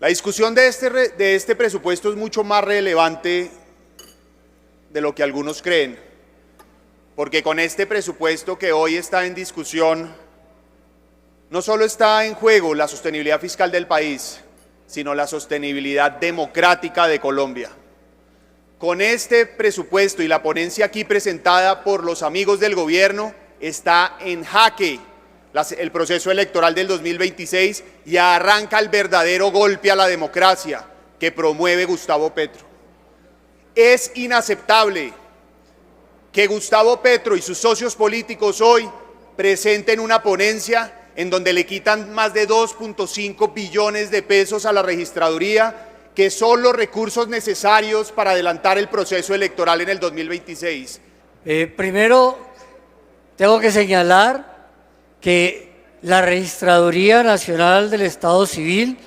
La discusión de este presupuesto es mucho más relevante de lo que algunos creen, porque con este presupuesto que hoy está en discusión, no solo está en juego la sostenibilidad fiscal del país, sino la sostenibilidad democrática de Colombia. Con este presupuesto y la ponencia aquí presentada por los amigos del gobierno, está en jaque el proceso electoral del 2026 y arranca el verdadero golpe a la democracia que promueve Gustavo Petro. Es inaceptable que Gustavo Petro y sus socios políticos hoy presenten una ponencia en donde le quitan más de 2.5 billones de pesos a la registraduría, que son los recursos necesarios para adelantar el proceso electoral en el 2026. Primero, tengo que señalar que la Registraduría Nacional del Estado Civil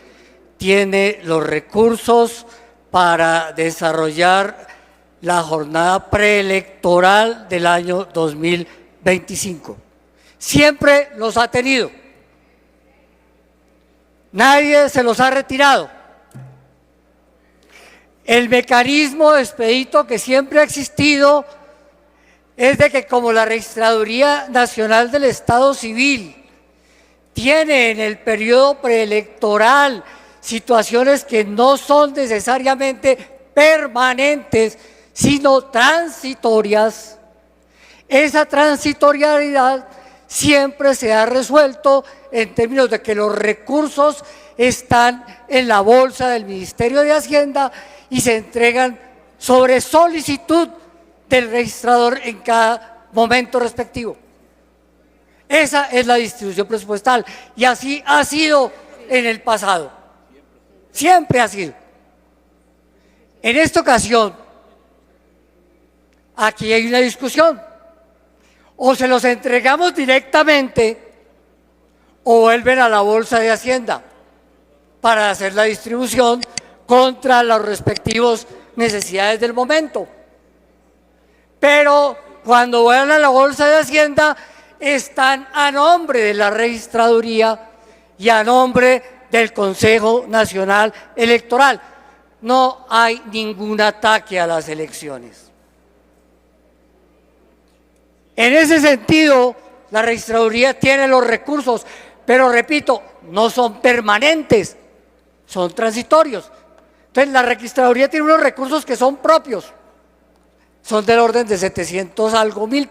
tiene los recursos para desarrollar la jornada preelectoral del año 2025. Siempre los ha tenido. Nadie se los ha retirado. El mecanismo expedito que siempre ha existido es de que como la Registraduría Nacional del Estado Civil tiene en el periodo preelectoral situaciones que no son necesariamente permanentes, sino transitorias, esa transitoriedad siempre se ha resuelto en términos de que los recursos están en la bolsa del Ministerio de Hacienda y se entregan sobre solicitud del registrador en cada momento respectivo. Esa es la distribución presupuestal y así ha sido en el pasado. Siempre ha sido. En esta ocasión, aquí hay una discusión. O se los entregamos directamente o vuelven a la bolsa de Hacienda para hacer la distribución contra las respectivas necesidades del momento. Pero cuando vuelvan a la bolsa de Hacienda están a nombre de la registraduría y a nombre del Consejo Nacional Electoral. No hay ningún ataque a las elecciones. En ese sentido, la registraduría tiene los recursos, pero repito, no son permanentes, son transitorios. Entonces, la registraduría tiene unos recursos que son propios, son del orden de 700 algo mil,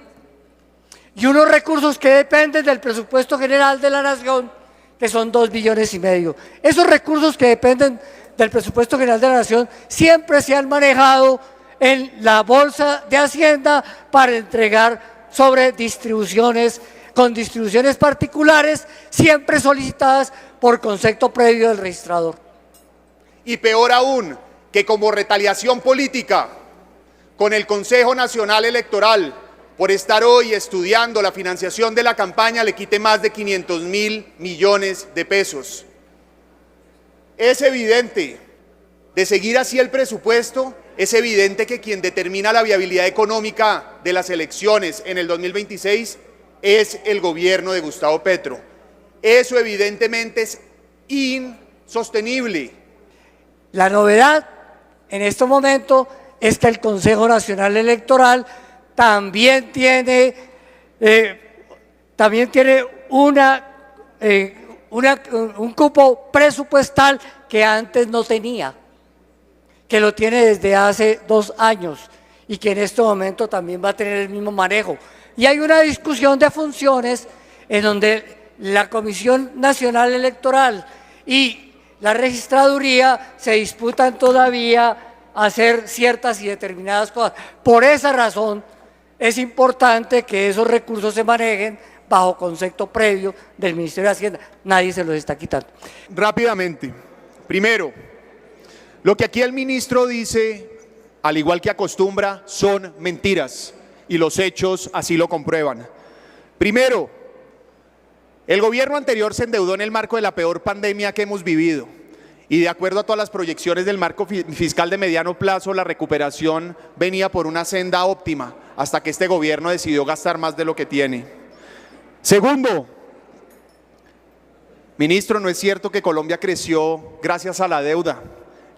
y unos recursos que dependen del presupuesto general de la Nación, que son 2,5 billones. Esos recursos que dependen del presupuesto general de la Nación siempre se han manejado en la bolsa de Hacienda para entregar sobre distribuciones, con distribuciones particulares, siempre solicitadas por concepto previo del registrador. Y peor aún, que como retaliación política, con el Consejo Nacional Electoral, por estar hoy estudiando la financiación de la campaña, le quite más de 500.000 millones de pesos. Es evidente, de seguir así el presupuesto, es evidente que quien determina la viabilidad económica de las elecciones en el 2026 es el gobierno de Gustavo Petro. Eso evidentemente es insostenible. La novedad en este momento es que el Consejo Nacional Electoral también tiene un cupo presupuestal que antes no tenía, que lo tiene desde hace 2 años y que en este momento también va a tener el mismo manejo. Y hay una discusión de funciones en donde la Comisión Nacional Electoral y la registraduría se disputan todavía hacer ciertas y determinadas cosas. Por esa razón es importante que esos recursos se manejen bajo concepto previo del Ministerio de Hacienda. Nadie se los está quitando. Rápidamente, primero, lo que aquí el ministro dice, al igual que acostumbra, son mentiras y los hechos así lo comprueban. Primero, el gobierno anterior se endeudó en el marco de la peor pandemia que hemos vivido y de acuerdo a todas las proyecciones del marco fiscal de mediano plazo, la recuperación venía por una senda óptima hasta que este gobierno decidió gastar más de lo que tiene. Segundo, Ministro, no es cierto que Colombia creció gracias a la deuda,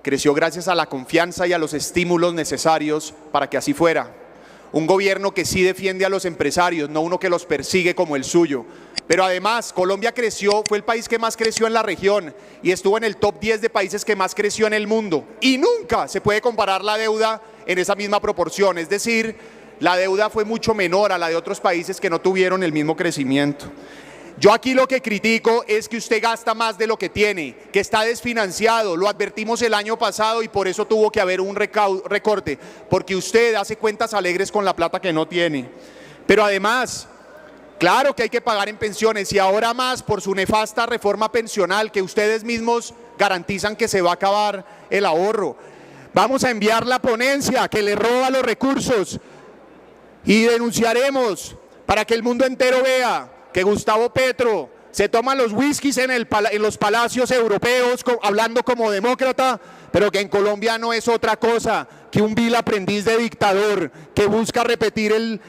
creció gracias a la confianza y a los estímulos necesarios para que así fuera. Un gobierno que sí defiende a los empresarios, no uno que los persigue como el suyo. Pero además, Colombia creció, fue el país que más creció en la región y estuvo en el top 10 de países que más creció en el mundo. Y nunca se puede comparar la deuda en esa misma proporción, es decir, la deuda fue mucho menor a la de otros países que no tuvieron el mismo crecimiento. Yo aquí lo que critico es que usted gasta más de lo que tiene, que está desfinanciado, lo advertimos el año pasado y por eso tuvo que haber un recorte, porque usted hace cuentas alegres con la plata que no tiene. Pero además, claro que hay que pagar en pensiones y ahora más por su nefasta reforma pensional que ustedes mismos garantizan que se va a acabar el ahorro. Vamos a enviar la ponencia que le roba los recursos y denunciaremos para que el mundo entero vea que Gustavo Petro se toma los whiskies en los palacios europeos hablando como demócrata, pero que en Colombia no es otra cosa que un vil aprendiz de dictador que busca repetir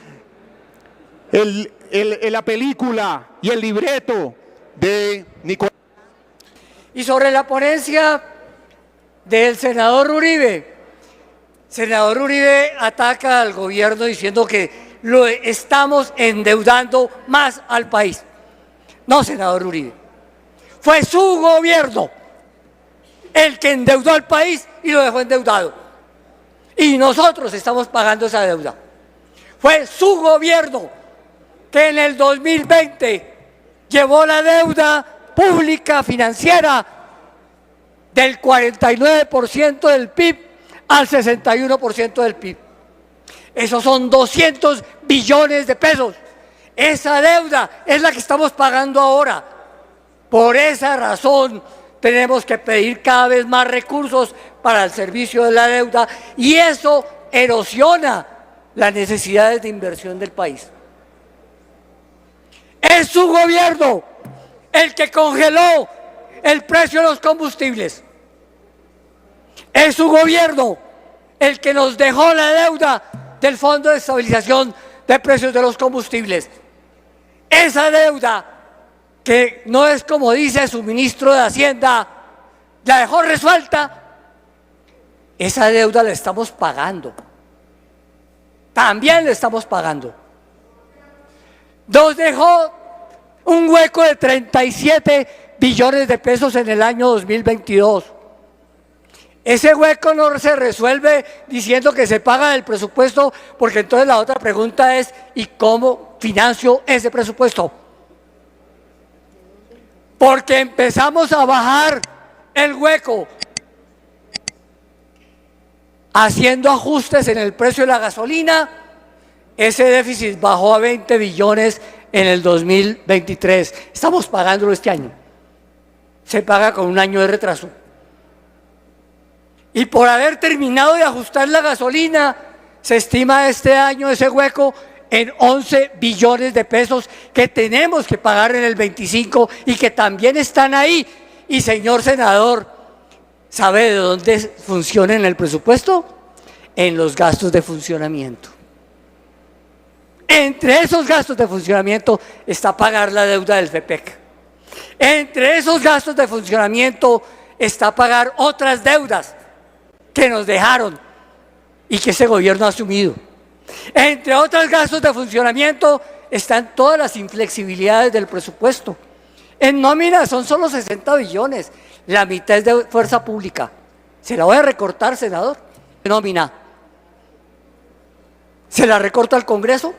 la película y el libreto de Nicolás. Y sobre la ponencia del senador Uribe ataca al gobierno diciendo que lo estamos endeudando más al país. No, senador Uribe, fue su gobierno el que endeudó al país y lo dejó endeudado. Y nosotros estamos pagando esa deuda. Fue su gobierno que en el 2020 llevó la deuda pública financiera del 49% del PIB al 61% del PIB. Esos son 200 billones de pesos. Esa deuda es la que estamos pagando ahora. Por esa razón tenemos que pedir cada vez más recursos para el servicio de la deuda y eso erosiona las necesidades de inversión del país. Es su gobierno el que congeló el precio de los combustibles. Es su gobierno el que nos dejó la deuda del Fondo de Estabilización de Precios de los Combustibles. Esa deuda, que no es como dice su ministro de Hacienda, la dejó resuelta, esa deuda la estamos pagando. También la estamos pagando. Nos dejó un hueco de 37 billones de pesos en el año 2022. Ese hueco no se resuelve diciendo que se paga del presupuesto, porque entonces la otra pregunta es, ¿y cómo financio ese presupuesto? Porque empezamos a bajar el hueco haciendo ajustes en el precio de la gasolina. Ese déficit bajó a 20 billones en el 2023. Estamos pagándolo este año. Se paga con un año de retraso. Y por haber terminado de ajustar la gasolina, se estima este año ese hueco en 11 billones de pesos que tenemos que pagar en el 25 y que también están ahí. Y señor senador, ¿sabe de dónde funciona en el presupuesto? En los gastos de funcionamiento. Entre esos gastos de funcionamiento está pagar la deuda del FEPEC. Entre esos gastos de funcionamiento está pagar otras deudas que nos dejaron y que ese gobierno ha asumido. Entre otros gastos de funcionamiento están todas las inflexibilidades del presupuesto. En nómina son solo 60 billones, la mitad es de fuerza pública. ¿Se la voy a recortar, senador? Nómina. ¿Se la recorta al Congreso?